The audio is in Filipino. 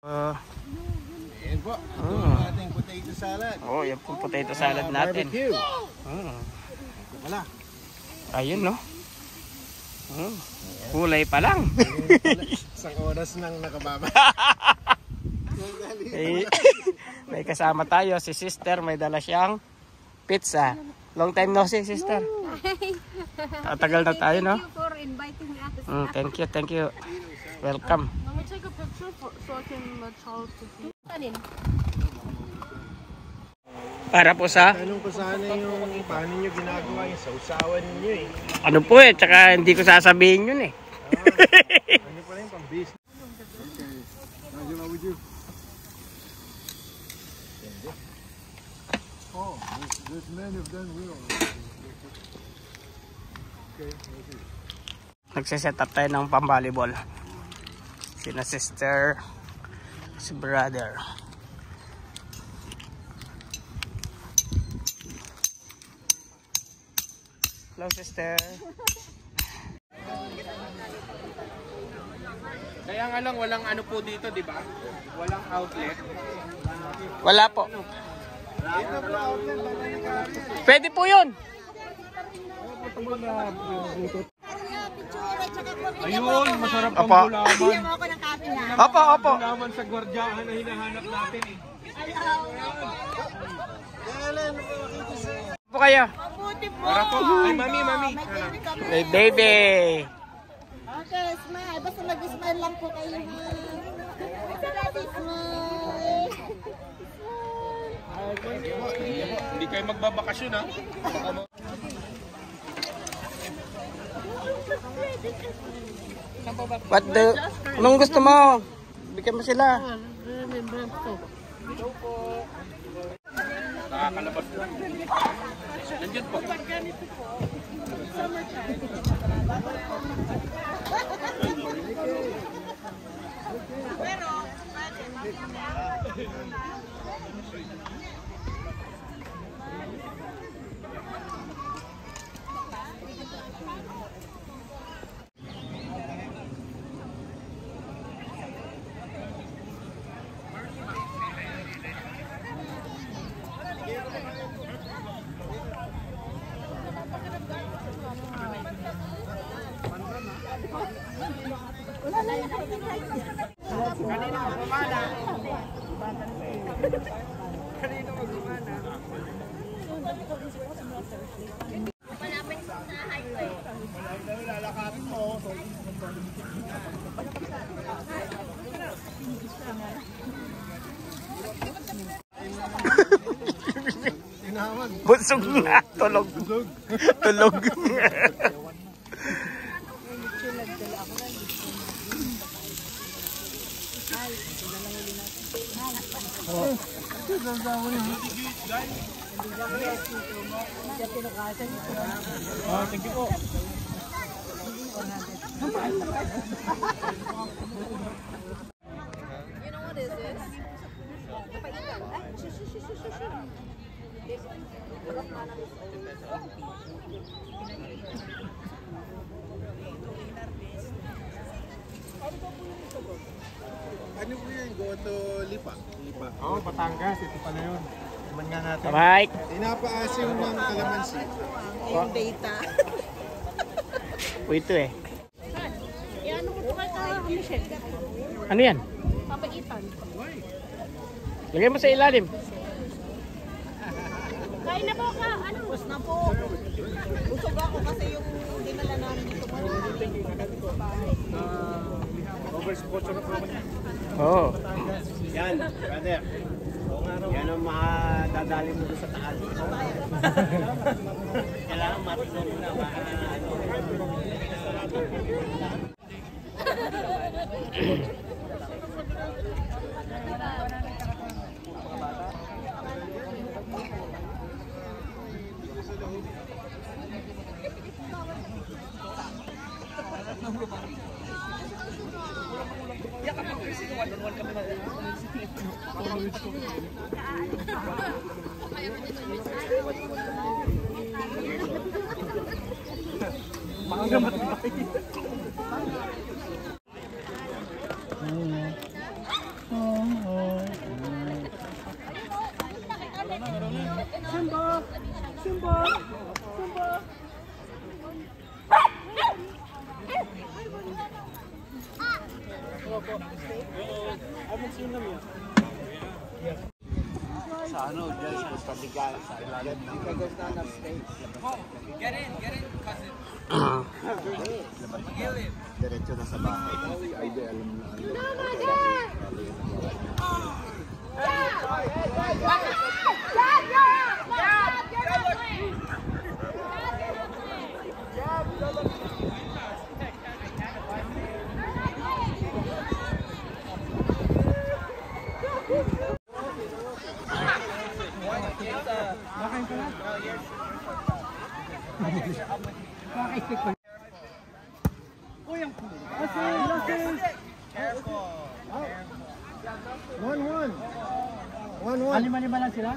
Ayan po, ito ang ating potato salad. Oh, yan po potato salad natin. Barbecue. Wala. Ayun, no? Kulay pa lang. Isang oras nang nakababa. May kasama tayo, si sister. May dala siyang pizza. Long time no see, sister. Tagal na tayo, no? Thank you for inviting me. Thank you. Welcome. Let me take a picture so I can Charles to see. Para po sa... Tanong ko sana yung paano nyo ginagawa yung sausawan ninyo eh. Ano po eh, tsaka hindi ko sasabihin yun eh. Ano pala yung pang-business? Oh, this man have done well. Okay. Nagsiset up tayo ng pang-volleyball. Sina sister, si brother. Hello, sister. Kaya nga lang walang ano po dito, di ba? Walang outlet. Wala po. Pwede po yun. Ayun, masarap ang Opo. gulaman. Opo. Gulaman sa gwardiyahan na hinahanap natin eh. Po kayo. Para po. Ay, mami. Hey, baby. Okay, smile. Basta mag-smile lang po kayo. Hindi kayo magbabakasyon ha. Anong gusto mo? Bigyan mo sila. Nakakalabas po. Nandiyan po. Busog na. Tulog. Thank you po. You know what is this? Kapaitan. Ay, Ano po yun? Go to Lipa. Oo, Batangas. Ito pala yun. Naman nga natin. Mike. Tinapaasim ng kalamansi. yung data. Po ito eh. Ano ko pa ito, Michelle? Ano yan? Papaitan. Lagay mo sa ilalim. Kain na po ka. Ano? Bus na po. Busog ako kasi yung dinala namin dito. Oo. Yan, brother. Yan ang makadadali mo sa taas. Kailangan matigaw mo na. Simba! Simba! Simba! Sa ano, dyan sa paligal, sa ilalim. Because na ng stage. Get in, cousin. Diretso na sa bahay. Ay, di alam na. Lima lang sila?